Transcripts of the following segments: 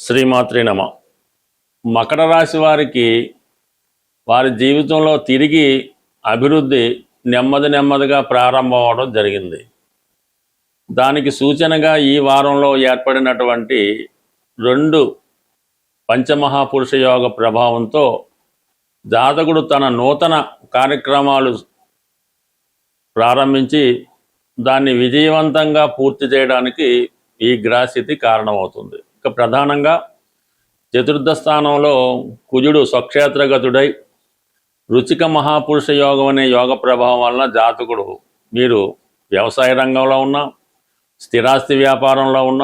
శ్రీమాత్రే నమ. మకర రాశి వారికి వారి జీవితంలో తిరిగి అభివృద్ధి నెమ్మదిగా ప్రారంభం అవడం జరిగింది. దానికి సూచనగా ఈ వారంలో ఏర్పడినటువంటి 2 పంచమహాపురుష యోగ ప్రభావంతో జాతకుడు తన నూతన కార్యక్రమాలు ప్రారంభించి దాన్ని విజయవంతంగా పూర్తి చేయడానికి ఈ గ్రహస్థితి కారణమవుతుంది. ఇక ప్రధానంగా చతుర్థ స్థానంలో కుజుడు స్వక్షేత్రగతుడై రుచిక మహాపురుష యోగం అనే యోగ ప్రభావం వలన జాతకుడు మీరు వ్యవసాయ రంగంలో ఉన్న, స్థిరాస్తి వ్యాపారంలో ఉన్న,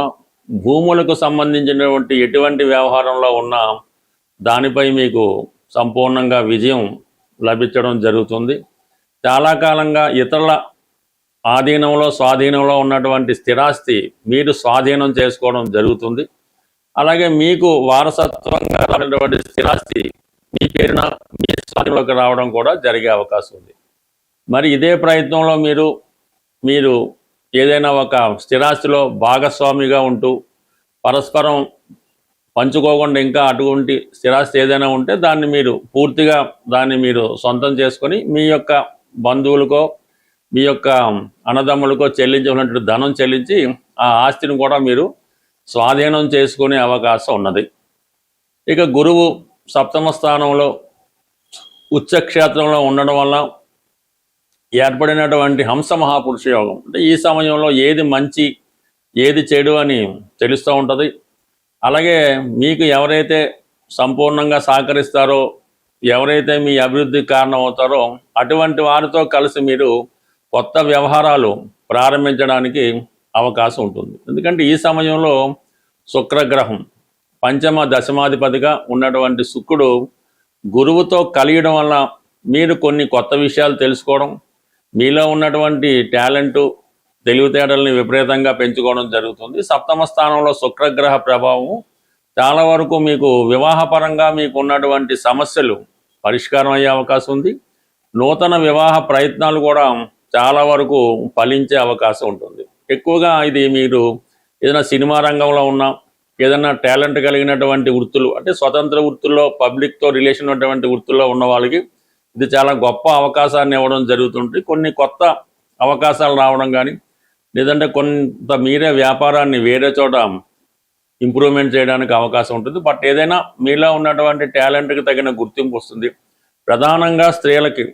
భూములకు సంబంధించినటువంటి ఎటువంటి వ్యవహారంలో ఉన్నా దానిపై మీకు సంపూర్ణంగా విజయం లభించడం జరుగుతుంది. చాలా కాలంగా ఇతరుల ఆధీనంలో స్వాధీనంలో ఉన్నటువంటి స్థిరాస్తి మీరు స్వాధీనం చేసుకోవడం జరుగుతుంది. అలాగే మీకు వారసత్వంగా రానటువంటి స్థిరాస్తి మీ పేరున మీ స్వాధీనంలోకి రావడం కూడా జరిగే అవకాశం ఉంది. మరి ఇదే ప్రయత్నంలో మీరు ఏదైనా ఒక స్థిరాస్తిలో భాగస్వామిగా ఉంటూ పరస్పరం పంచుకోకుండా ఇంకా అటువంటి స్థిరాస్తి ఏదైనా ఉంటే దాన్ని మీరు సొంతం చేసుకొని మీ యొక్క బంధువులకో మీ యొక్క అన్నదమ్ములకో చెల్లించినటువంటి ధనం చెల్లించి ఆ ఆస్తిని కూడా మీరు స్వాధీనం చేసుకునే అవకాశం ఉన్నది. ఇక గురువు సప్తమ స్థానంలో ఉచ్చక్షేత్రంలో ఉండడం వల్ల ఏర్పడినటువంటి హంస మహాపురుష యోగం అంటే ఈ సమయంలో ఏది మంచి ఏది చెడు అని తెలుస్తూ ఉంటుంది. అలాగే మీకు ఎవరైతే సంపూర్ణంగా సహకరిస్తారో, ఎవరైతే మీ అభివృద్ధికి కారణం అవుతారో అటువంటి వారితో కలిసి మీరు కొత్త వ్యవహారాలు ప్రారంభించడానికి అవకాశం ఉంటుంది. ఎందుకంటే ఈ సమయంలో శుక్రగ్రహం పంచమ దశమాధిపతిగా ఉన్నటువంటి శుక్రుడు గురువుతో కలియడం వల్ల మీరు కొన్ని కొత్త విషయాలు తెలుసుకోవడం, మీలో ఉన్నటువంటి టాలెంటు తెలివితేటల్ని విపరీతంగా పెంచుకోవడం జరుగుతుంది. సప్తమ స్థానంలో శుక్రగ్రహ ప్రభావం చాలా వరకు మీకు వివాహపరంగా మీకు ఉన్నటువంటి సమస్యలు పరిష్కారం అయ్యే అవకాశం ఉంది. నూతన వివాహ ప్రయత్నాలు కూడా చాలా వరకు ఫలించే అవకాశం ఉంటుంది. ఎక్కువగా ఇది మీరు ఏదైనా సినిమా రంగంలో ఉన్నా, ఏదైనా టాలెంట్ కలిగినటువంటి వృత్తులు అంటే స్వతంత్ర వృత్తుల్లో పబ్లిక్తో రిలేషన్ ఉన్నటువంటి వృత్తుల్లో ఉన్న వాళ్ళకి ఇది చాలా గొప్ప అవకాశాన్ని ఇవ్వడం జరుగుతుంటుంది. కొన్ని కొత్త అవకాశాలు రావడం కానీ, లేదంటే కొంత మీరే వ్యాపారాన్ని వేరే చోట ఇంప్రూవ్మెంట్ చేయడానికి అవకాశం ఉంటుంది. బట్ ఏదైనా మీలో ఉన్నటువంటి టాలెంట్కి తగిన గుర్తింపు వస్తుంది. ప్రధానంగా స్త్రీలకి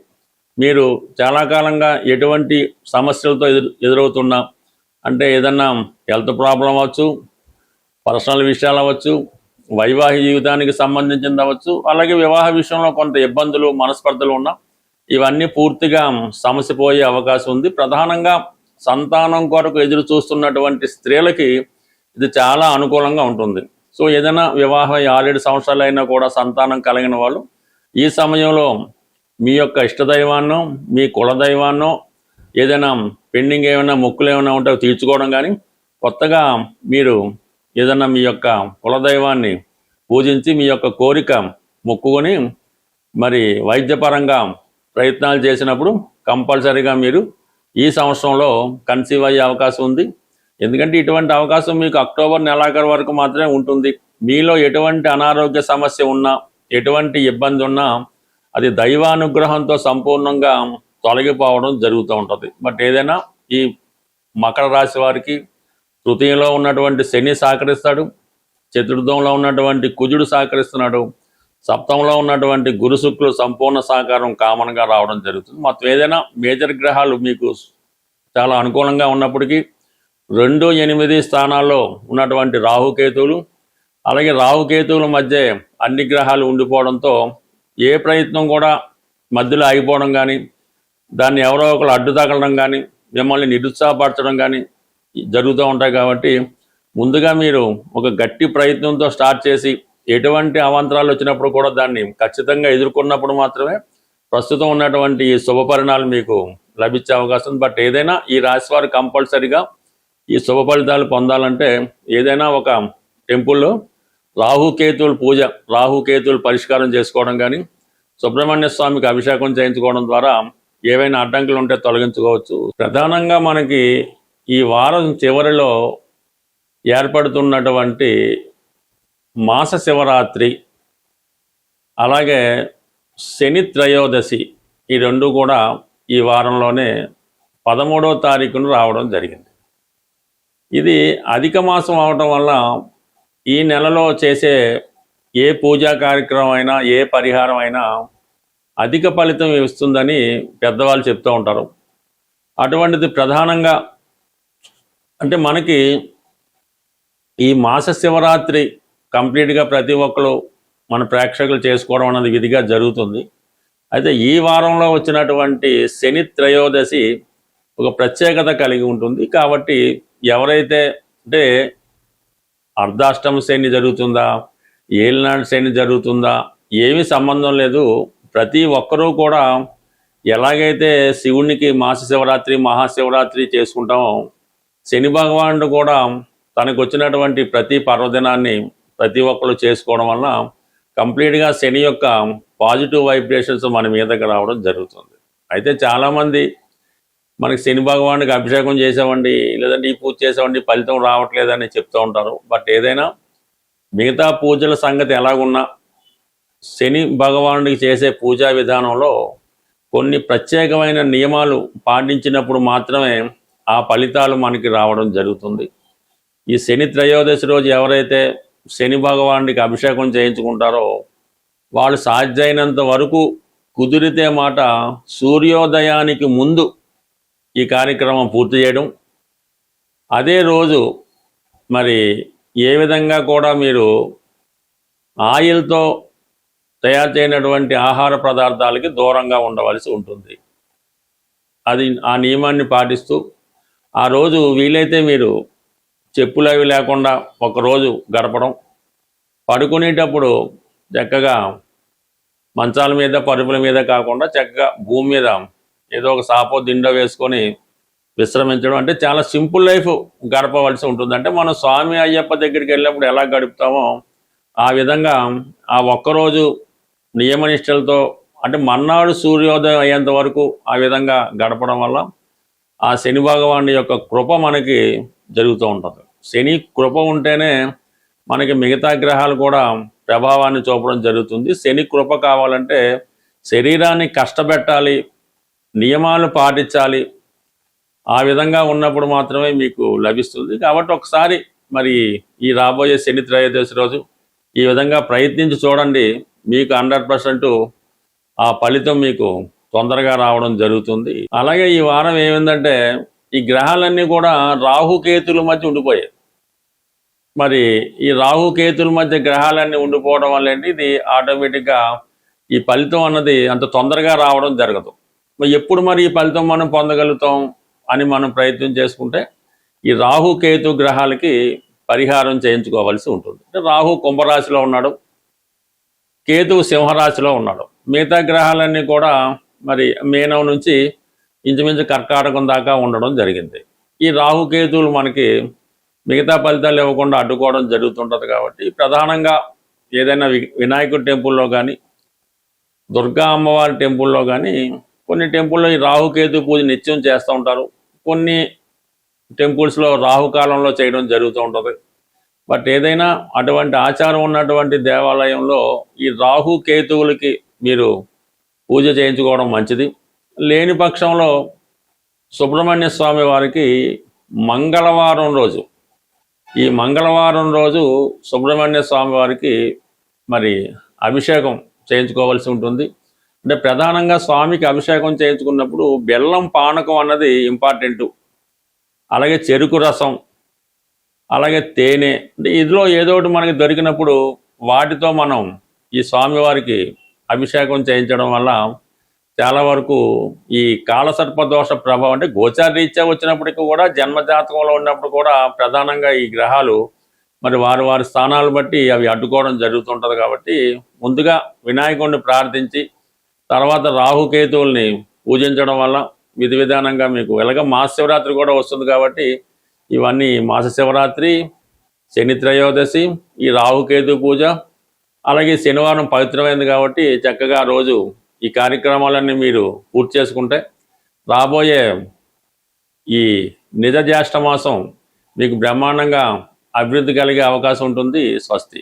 మీరు చాలా కాలంగా ఎటువంటి సమస్యలతో ఎదురవుతున్నా, అంటే ఏదన్నా హెల్త్ ప్రాబ్లం అవ్వచ్చు, పర్సనల్ విషయాలు అవ్వచ్చు, వైవాహిక జీవితానికి సంబంధించింది అవ్వచ్చు, అలాగే వివాహ విషయంలో కొంత ఇబ్బందులు మనస్పర్ధలు ఉన్నా ఇవన్నీ పూర్తిగా సమసిపోయే అవకాశం ఉంది. ప్రధానంగా సంతానం కొరకు ఎదురు చూస్తున్నటువంటి స్త్రీలకి ఇది చాలా అనుకూలంగా ఉంటుంది. సో ఏదైనా వివాహం 6-7 సంవత్సరాలు అయినా కూడా సంతానం కలిగిన వాళ్ళు ఈ సమయంలో మీ యొక్క ఇష్టదైవాన్నో మీ కులదైవాన్నో ఏదైనా పెండింగ్ ఏమైనా మొక్కులు ఏమైనా ఉంటే తీర్చుకోవడం కానీ, కొత్తగా మీరు ఏదైనా మీ యొక్క కులదైవాన్ని పూజించి మీ యొక్క కోరిక మొక్కుకొని మరి వైద్యపరంగా ప్రయత్నాలు చేసినప్పుడు కంపల్సరీగా మీరు ఈ సంవత్సరంలో కన్సీవ్ అయ్యే అవకాశం ఉంది. ఎందుకంటే ఇటువంటి అవకాశం మీకు అక్టోబర్ నెలాఖరు వరకు మాత్రమే ఉంటుంది. మీలో ఎటువంటి అనారోగ్య సమస్య ఉన్నా, ఎటువంటి ఇబ్బంది ఉన్నా అది దైవానుగ్రహంతో సంపూర్ణంగా తొలగిపోవడం జరుగుతూ ఉంటుంది. బట్ ఏదైనా ఈ మకర రాశి వారికి తృతీయంలో ఉన్నటువంటి శని సహకరిస్తాడు, చతుర్థంలో ఉన్నటువంటి కుజుడు సహకరిస్తున్నాడు, సప్తంలో ఉన్నటువంటి గురు శుక్రులు సంపూర్ణ సహకారం కామన్గా రావడం జరుగుతుంది. మొత్తం ఏదైనా మేజర్ గ్రహాలు మీకు చాలా అనుకూలంగా ఉన్నప్పటికీ 2-8 స్థానాల్లో ఉన్నటువంటి రాహుకేతువులు, అలాగే రాహుకేతువుల మధ్య అన్ని గ్రహాలు ఉండిపోవడంతో ఏ ప్రయత్నం కూడా మధ్యలో ఆగిపోవడం కానీ, దాన్ని ఎవరో ఒకరు అడ్డు తగలడం కానీ, మిమ్మల్ని నిరుత్సాహపరచడం కానీ జరుగుతూ ఉంటాయి. కాబట్టి ముందుగా మీరు ఒక గట్టి ప్రయత్నంతో స్టార్ట్ చేసి ఎటువంటి అవాంతరాలు వచ్చినప్పుడు కూడా దాన్ని ఖచ్చితంగా ఎదుర్కొన్నప్పుడు మాత్రమే ప్రస్తుతం ఉన్నటువంటి శుభ పరిణామాలు మీకు లభించే అవకాశం. బట్ ఏదైనా ఈ రాశి వారు కంపల్సరిగా ఈ శుభ ఫలితాలు పొందాలంటే ఏదైనా ఒక టెంపుల్లో రాహుకేతువుల పూజ, రాహుకేతువులు పరిష్కారం చేసుకోవడం కానీ, సుబ్రహ్మణ్య స్వామికి అభిషేకం చేయించుకోవడం ద్వారా ఏవైనా అడ్డంకులు ఉంటే తొలగించుకోవచ్చు. ప్రధానంగా మనకి ఈ వారం చివరిలో ఏర్పడుతున్నటువంటి మాస శివరాత్రి, అలాగే శని త్రయోదశి, ఈ రెండు కూడా ఈ వారంలోనే 13వ తారీఖున రావడం జరిగింది. ఇది అధిక మాసం అవడం వల్ల ఈ నెలలో చేసే ఏ పూజా కార్యక్రమం అయినా, ఏ పరిహారం అయినా అధిక ఫలితం ఇస్తుందని పెద్దవాళ్ళు చెప్తూ ఉంటారు. అటువంటిది ప్రధానంగా అంటే మనకి ఈ మాస శివరాత్రి కంప్లీట్గా ప్రతి ఒక్కరు మన ప్రేక్షకులు చేసుకోవడం అనేది విధిగా జరుగుతుంది. అయితే ఈ వారంలో వచ్చినటువంటి శని త్రయోదశి ఒక ప్రత్యేకత కలిగి ఉంటుంది. కాబట్టి ఎవరైతే అంటే అర్ధాష్టమ శని జరుగుతుందా, ఏలినాడు శని జరుగుతుందా, ఏమీ సంబంధం లేదు. ప్రతి ఒక్కరూ కూడా ఎలాగైతే శివునికి మాస శివరాత్రి, మహాశివరాత్రి చేసుకుంటామో, శని భగవానుడు కూడా తనకు వచ్చినటువంటి ప్రతి పర్వదినాన్ని ప్రతి ఒక్కరు చేసుకోవడం వల్ల కంప్లీట్గా శని యొక్క పాజిటివ్ వైబ్రేషన్స్ మన మీదకి రావడం జరుగుతుంది. అయితే చాలామంది మనకి శని భగవానుడికి అభిషేకం చేసామండి, లేదంటే ఈ పూజ చేసామండి, ఫలితం రావట్లేదని చెప్తూ ఉంటారు. బట్ ఏదైనా మిగతా పూజల సంగతి ఎలాగున్నా శని భగవానుడికి చేసే పూజా విధానంలో కొన్ని ప్రత్యేకమైన నియమాలు పాటించినప్పుడు మాత్రమే ఆ ఫలితాలు మనకి రావడం జరుగుతుంది. ఈ శని త్రయోదశి రోజు ఎవరైతే శని భగవానుడికి అభిషేకం చేయించుకుంటారో వాళ్ళు సాధ్యమైనంత వరకు కుదిరితే మాట సూర్యోదయానికి ముందు ఈ కార్యక్రమం పూర్తి చేయడం. అదే రోజు మరి ఏ విధంగా కూడా మీరు ఆయిల్తో తయారు చేయనటువంటి ఆహార పదార్థాలకి దూరంగా ఉండవలసి ఉంటుంది. అది ఆ నియమాన్ని పాటిస్తూ ఆ రోజు వీలైతే మీరు చెప్పులు అవి లేకుండా ఒకరోజు గడపడం, పడుకునేటప్పుడు చక్కగా మంచాల మీద, పరుపుల మీద కాకుండా చక్కగా భూమి మీద ఏదో ఒక సాపో దిండో వేసుకొని విశ్రమించడం. అంటే చాలా సింపుల్ లైఫ్ గడపవలసి ఉంటుంది. అంటే మనం స్వామి అయ్యప్ప దగ్గరికి వెళ్ళినప్పుడు ఎలా గడుపుతామో ఆ విధంగా ఆ ఒక్కరోజు నియమనిష్టలతో, అంటే మర్నాడు సూర్యోదయం అయ్యేంత వరకు ఆ విధంగా గడపడం వల్ల ఆ శని భగవానుడి యొక్క కృప మనకి జరుగుతూ ఉంటుంది. శని కృప ఉంటేనే మనకి మిగతా గ్రహాలు కూడా ప్రభావాన్ని చూపడం జరుగుతుంది. శని కృప కావాలంటే శరీరాన్ని కష్టపెట్టాలి, నియమాలు పాటించాలి. ఆ విధంగా ఉన్నప్పుడు మాత్రమే మీకు లభిస్తుంది. కాబట్టి ఒకసారి మరి ఈ రాబోయే శని త్రయోదశి రోజు ఈ విధంగా ప్రయత్నించి చూడండి. మీకు 100% ఆ ఫలితం మీకు తొందరగా రావడం జరుగుతుంది. అలాగే ఈ వారం ఏమైందంటే ఈ గ్రహాలన్నీ కూడా రాహుకేతుల మధ్య ఉండిపోయాయి. మరి ఈ రాహుకేతుల మధ్య గ్రహాలన్నీ ఉండిపోవడం వల్ల ఇది ఆటోమేటిక్గా ఈ ఫలితం అన్నది అంత తొందరగా రావడం జరగదు. మరి ఎప్పుడు మరి ఈ ఫలితం మనం పొందగలుగుతాం అని మనం ప్రయత్నం చేసుకుంటే ఈ రాహుకేతు గ్రహాలకి పరిహారం చేయించుకోవాల్సి ఉంటుంది. అంటే రాహు కుంభరాశిలో ఉన్నాడు, కేతువు సింహరాశిలో ఉన్నాడు. మిగతా గ్రహాలన్నీ కూడా మరి మీనం నుంచి ఇంచుమించు కర్కాటకం దాకా ఉండడం జరిగింది. ఈ రాహుకేతువులు మనకి మిగతా ఫలితాలు ఇవ్వకుండా అడ్డుకోవడం జరుగుతుంటుంది. కాబట్టి ప్రధానంగా ఏదైనా వినాయకుడి టెంపుల్లో కానీ, దుర్గా అమ్మవారి టెంపుల్లో కానీ, కొన్ని టెంపుల్లో ఈ రాహుకేతు పూజ నిత్యం చేస్తూ ఉంటారు. కొన్ని టెంపుల్స్లో రాహుకాలంలో చేయడం జరుగుతూ ఉంటుంది. బట్ ఏదైనా అటువంటి ఆచారం ఉన్నటువంటి దేవాలయంలో ఈ రాహుకేతువులకి మీరు పూజ చేయించుకోవడం మంచిది. లేని పక్షంలో సుబ్రహ్మణ్య స్వామి వారికి మంగళవారం రోజు, ఈ మంగళవారం రోజు సుబ్రహ్మణ్య స్వామి వారికి మరి అభిషేకం చేయించుకోవాల్సి ఉంటుంది. అంటే ప్రధానంగా స్వామికి అభిషేకం చేయించుకున్నప్పుడు బెల్లం పానకం అన్నది ఇంపార్టెంటు. అలాగే చెరుకు రసం, అలాగే తేనె, అంటే ఇదిలో ఏదో ఒకటి మనకి దొరికినప్పుడు వాటితో మనం ఈ స్వామివారికి అభిషేకం చేయించడం వల్ల చాలా వరకు ఈ కాలసర్పదోష ప్రభావం, అంటే గోచార రీత్యా వచ్చినప్పటికీ కూడా జన్మజాతకంలో ఉన్నప్పుడు కూడా ప్రధానంగా ఈ గ్రహాలు మరి వారి వారి స్థానాలు బట్టి అవి అడ్డుకోవడం జరుగుతుంటుంది. కాబట్టి ముందుగా వినాయకుడిని ప్రార్థించి తర్వాత రాహుకేతువుల్ని పూజించడం వల్ల విధి విధానంగా మీకు ఎలాగ మాస శివరాత్రి కూడా వస్తుంది. కాబట్టి ఇవన్నీ మాస శివరాత్రి, శని త్రయోదశి, ఈ రాహుకేతు పూజ, అలాగే శనివారం పవిత్రమైంది కాబట్టి చక్కగా రోజు ఈ కార్యక్రమాలన్నీ మీరు పూర్తి చేసుకుంటే రాబోయే ఈ నిజ జ్యేష్ఠ మాసం మీకు బ్రహ్మాండంగా అభివృద్ధి కలిగే అవకాశం ఉంటుంది. స్వస్తి.